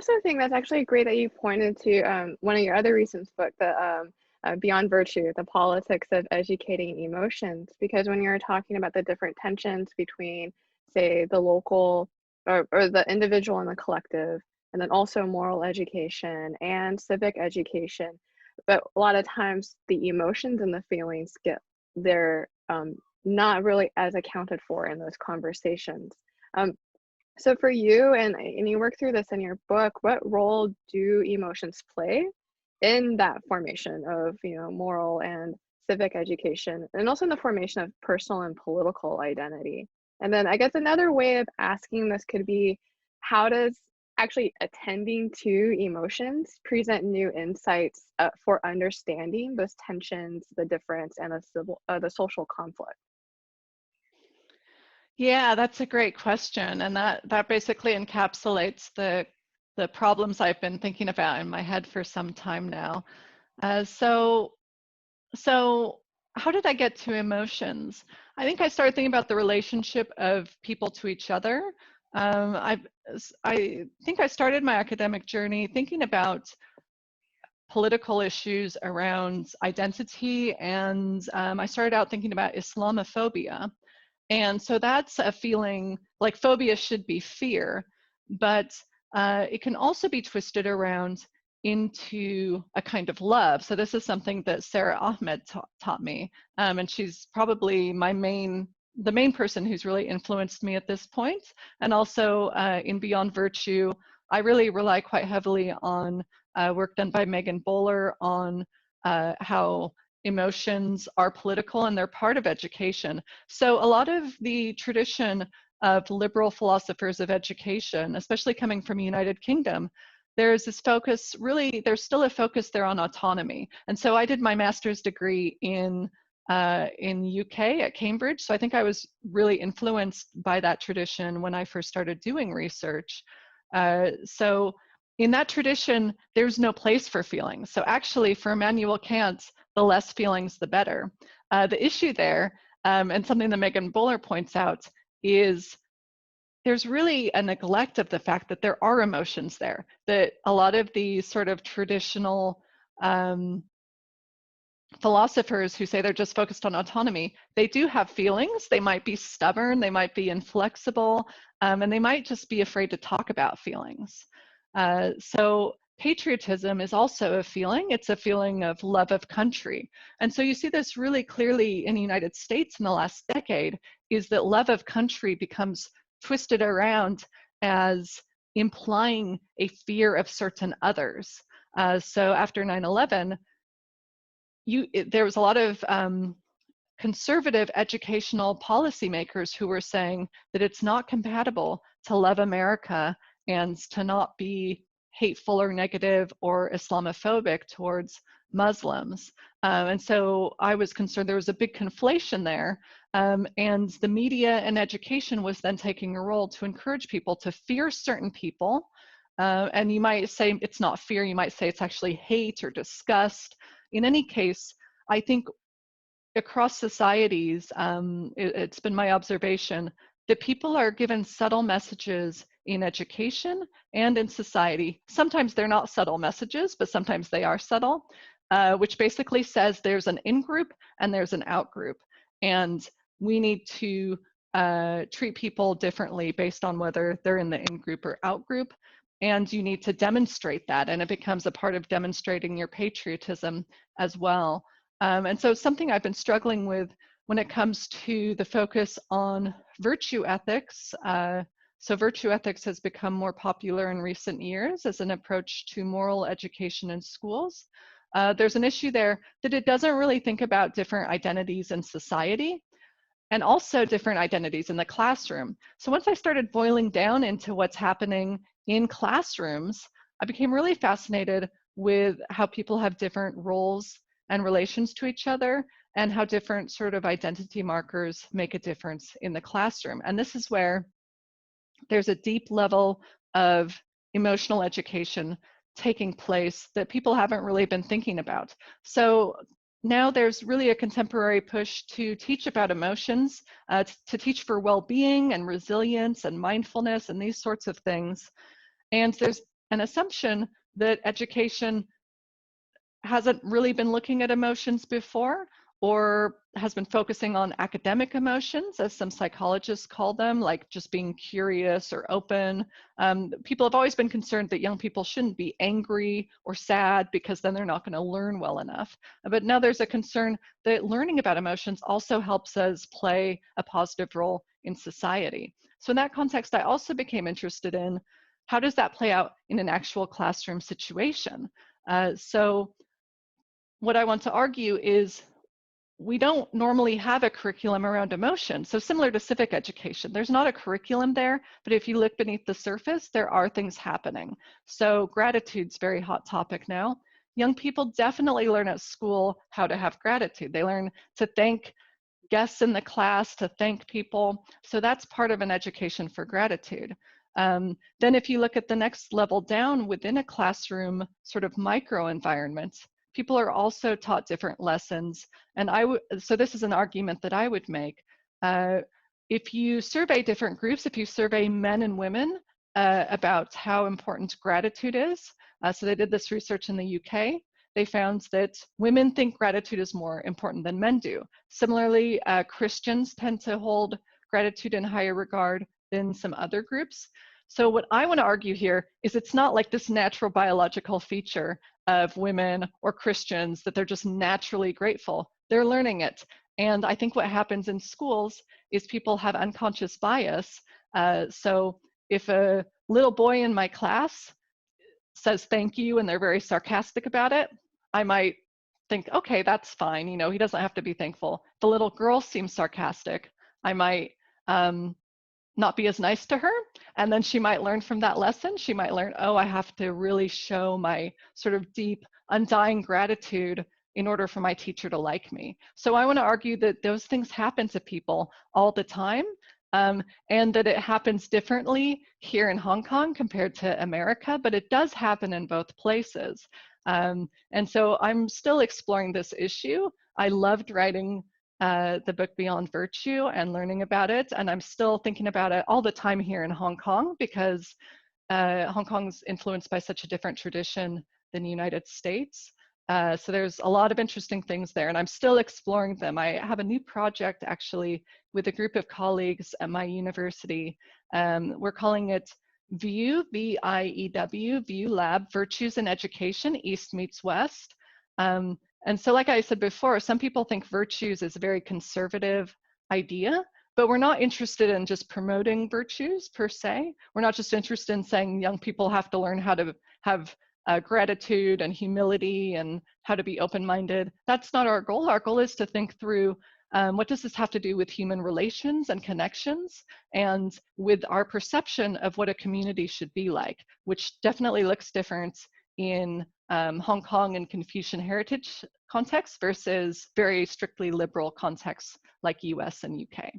also think that's actually great that you pointed to one of your other recent book, the Beyond Virtue, the politics of educating emotions, because when you're talking about the different tensions between, say, the local or the individual and the collective, and then also moral education and civic education, but a lot of times the emotions and the feelings they're not really as accounted for in those conversations. Um, so for you, and you work through this in your book, what role do emotions play in that formation of, moral and civic education, and also in the formation of personal and political identity? And then I guess another way of asking this could be, how does actually attending to emotions present new insights for understanding those tensions, the difference, and the social conflict? Yeah, that's a great question, and that basically encapsulates the problems I've been thinking about in my head for some time now. So how did I get to emotions? I think I started thinking about the relationship of people to each other. I think I started my academic journey thinking about political issues around identity, and I started out thinking about Islamophobia. And so that's a feeling like phobia should be fear, but it can also be twisted around into a kind of love. So this is something that Sarah Ahmed taught me, and she's probably the main person who's really influenced me at this point. And also in Beyond Virtue, I really rely quite heavily on work done by Megan Bowler on how emotions are political and they're part of education. So a lot of the tradition of liberal philosophers of education, especially coming from United Kingdom, there's this focus, really, there's still a focus there on autonomy. And so I did my master's degree in UK at Cambridge. So I think I was really influenced by that tradition when I first started doing research. So in that tradition, there's no place for feelings. So actually, for Immanuel Kant, the less feelings, the better. The issue there, and something that Megan Bowler points out, is there's really a neglect of the fact that there are emotions there, that a lot of the sort of traditional philosophers who say they're just focused on autonomy, they do have feelings. They might be stubborn, they might be inflexible, and they might just be afraid to talk about feelings. So patriotism is also a feeling. It's a feeling of love of country. And so you see this really clearly in the United States in the last decade, is that love of country becomes twisted around as implying a fear of certain others. So after 9/11, there was a lot of conservative educational policymakers who were saying that it's not compatible to love America and to not be hateful or negative or Islamophobic towards Muslims. And so I was concerned there was a big conflation there. And the media and education was then taking a role to encourage people to fear certain people. And you might say it's not fear, you might say it's actually hate or disgust. In any case, I think across societies, it's been my observation that people are given subtle messages in education and in society. Sometimes they're not subtle messages, but sometimes they are subtle, which basically says there's an in-group and there's an out-group. And we need to treat people differently based on whether they're in the in-group or out-group. And you need to demonstrate that, and it becomes a part of demonstrating your patriotism as well. And so something I've been struggling with when it comes to the focus on virtue ethics. So virtue ethics has become more popular in recent years as an approach to moral education in schools. There's an issue there that it doesn't really think about different identities in society and also different identities in the classroom. So once I started boiling down into what's happening in classrooms, I became really fascinated with how people have different roles and relations to each other, and how different sort of identity markers make a difference in the classroom. And this is where there's a deep level of emotional education taking place that people haven't really been thinking about. So now there's really a contemporary push to teach about emotions, to teach for well-being and resilience and mindfulness and these sorts of things. And there's an assumption that education hasn't really been looking at emotions before, or has been focusing on academic emotions, as some psychologists call them, like just being curious or open. People have always been concerned that young people shouldn't be angry or sad because then they're not going to learn well enough. But now there's a concern that learning about emotions also helps us play a positive role in society. So in that context, I also became interested in how does that play out in an actual classroom situation. So what I want to argue is we don't normally have a curriculum around emotion. So similar to civic education, there's not a curriculum there, but if you look beneath the surface, there are things happening. So gratitude's very hot topic now. Young people definitely learn at school how to have gratitude. They learn to thank guests in the class, to thank people. So that's part of an education for gratitude. Then if you look at the next level down within a classroom sort of micro environment, people are also taught different lessons. And so this is an argument that I would make. If you survey different groups, if you survey men and women about how important gratitude is, so they did this research in the UK, they found that women think gratitude is more important than men do. Similarly, Christians tend to hold gratitude in higher regard than some other groups. So what I want to argue here is it's not like this natural biological feature of women or Christians that they're just naturally grateful. They're learning it. And I think what happens in schools is people have unconscious bias. So if a little boy in my class says thank you and they're very sarcastic about it, I might think, okay, that's fine. You know, he doesn't have to be thankful. The little girl seems sarcastic. I might not be as nice to her. And then she might learn from that lesson. She might learn, oh, I have to really show my sort of deep, undying gratitude in order for my teacher to like me. So I want to argue that those things happen to people all the time, and that it happens differently here in Hong Kong compared to America, but it does happen in both places. And so I'm still exploring this issue. I loved writing the book Beyond Virtue and learning about it. And I'm still thinking about it all the time here in Hong Kong because Hong Kong's influenced by such a different tradition than the United States. So there's a lot of interesting things there and I'm still exploring them. I have a new project actually with a group of colleagues at my university. We're calling it VIEW, V-I-E-W, VIEW Lab, Virtues in Education, East Meets West. And so like I said before, some people think virtues is a very conservative idea, but we're not interested in just promoting virtues per se. We're not just interested in saying young people have to learn how to have gratitude and humility and how to be open-minded. That's not our goal. Our goal is to think through what does this have to do with human relations and connections and with our perception of what a community should be like, which definitely looks different in Hong Kong and Confucian heritage context versus very strictly liberal contexts like US and UK.